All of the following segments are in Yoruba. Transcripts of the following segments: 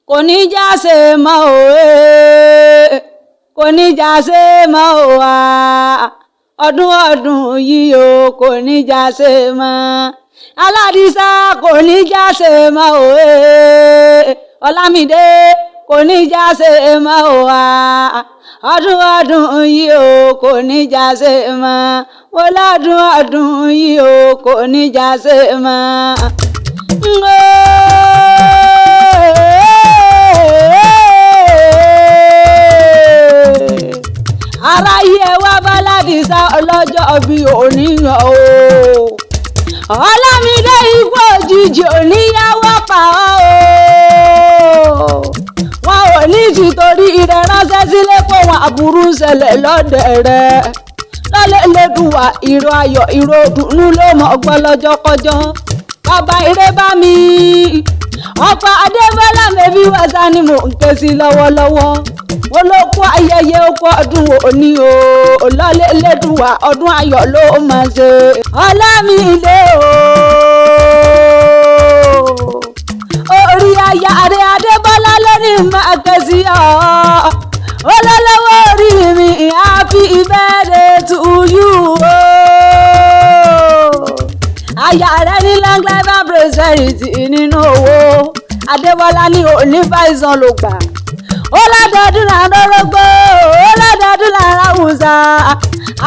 kò ní já ṣe mọ́ o kò ní já ṣe mọ́ o wá ọdún yìí o kò ní já ṣe mọ́ aládìsá kò ní já ṣe mọ́ o Ọlámídé kò ní já ṣe mọ́ o wá ọdún yìí o kò ní já ṣe mọ́ wọ́n lọ́dún yìí o kò ní já ṣe mọ́. aráyé wá bá Ládìsá ọlọ́jọ́ bí òníyàn o Ọlámídé ikú òjijì òníyàwó pa ọ́ o wọn ò ní tìtorí rẹ̀ ránṣẹ́ sílé pé wọn aburú ń ṣẹlẹ̀ lọ́dẹ̀ rẹ̀ lọ́lẹ́lẹ́dùwà ìró ayọ̀ ìró dùnú ló mọ̀ gbọ́ lọ́jọ́ kọjọ́ bàbá ire bá mi ọ̀pọ̀ adébọ́lá mẹ́bí wàsá ni mò ń ké sí lọ́wọ́lọ́wọ́ wọ́n ló kó ayẹyẹ okó ọdún òní o lọ́lẹ́lẹ́dùwà ọdún ayọ̀ ló máa ṣe Ọlámídé o orí aya rẹ̀ adébọ́lá lónìí máa ké sí ọ olólówó orí mi happy birthday to you o aya rẹ̀ ní long life and prosperity nínú owó adébọ́lá ní òní fàìsàn ló gbà ó lọ́dọọdún là ń rọ́rọ́gbó ó lọ́dọọdún là ń ráwùsà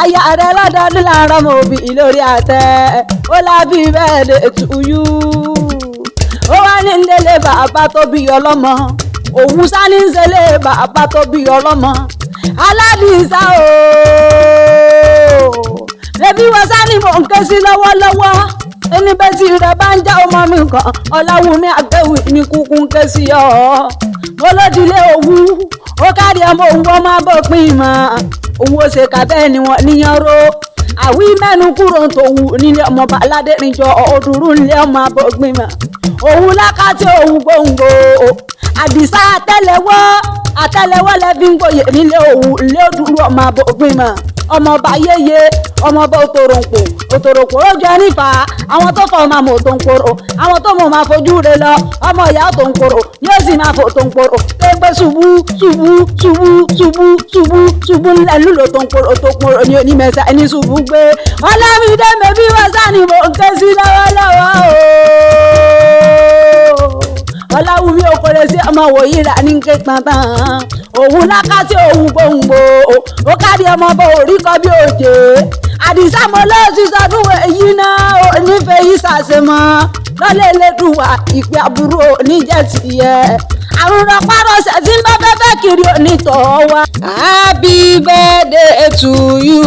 aya rẹ̀ lọ́dọọdún là ń rọ́mọ òbí lórí àtẹ ó lábí birthday to you ó wá ní nílé bàbá tó bí ọlọ́mọ òun sá ní ṣẹlẹ̀ bàbá tó bí ọlọ́mọ Aládìsá o bẹ́bí wọ́n sá ní mò ń ké sí lọ́wọ́lọ́wọ́ ẹni bẹ́ẹ̀ tí rẹ̀ bá ń já ọmọ mi kan Ọláwùmí Àgbẹ̀wì ní kúkú ń ké sí ọ mo lódìlé òwú ó kárí ọmọ òwú ọmọ abọ́pin mọ́ òwú ó ṣe kàbẹ́ ni wọ́n níyan ro àwí mẹ́nu kúrò ń tòwú nílé ọmọ baládé níjọ òdùrú nílé ọmọ abọ́pin mọ́ òwú lákàtí òwú gbòǹgbò Àdìsá àtẹ́lẹwọ́ lẹ́bí ń gbòye nílé òwú nílé òdùrú ọmọ abọ́pin mọ́ ọmọọba yéye ọmọọba òtòròpò ó jẹ nífà àwọn tó fọ ọmọ àmọ òtòǹkòrò àwọn tó mọ máa fojú rẹ lọ ọmọ ìyá òtòǹkòrò yóò sì máa fò òtòǹkòrò pé ṣubú ńlẹ lúlò òtòǹkòrò ní onímẹsà ẹni ṣubú gbé Ọlámídé mẹbí wọn sani mò ń ké sí lọ́wọ́lọ́wọ́ o Ọláwùmí okòrè sí ọmọ wòyí rà ní ké pàtàn òun lákàtí òun gbòǹgbò ó kárí ọmọ bọ orí kọ bí òjé Àdìsá mo lọ sí sọdún èyí náà ò nífẹ̀ẹ́ yìí ṣàṣemọ́ lọ́lẹ́lẹ́dùwà ìpè àbúrò oníjẹ̀tìyẹ àrùn rọpárọsẹ̀ tí ń bá fẹ́fẹ́ kiri onítọ̀ wa. Happy birthday to you.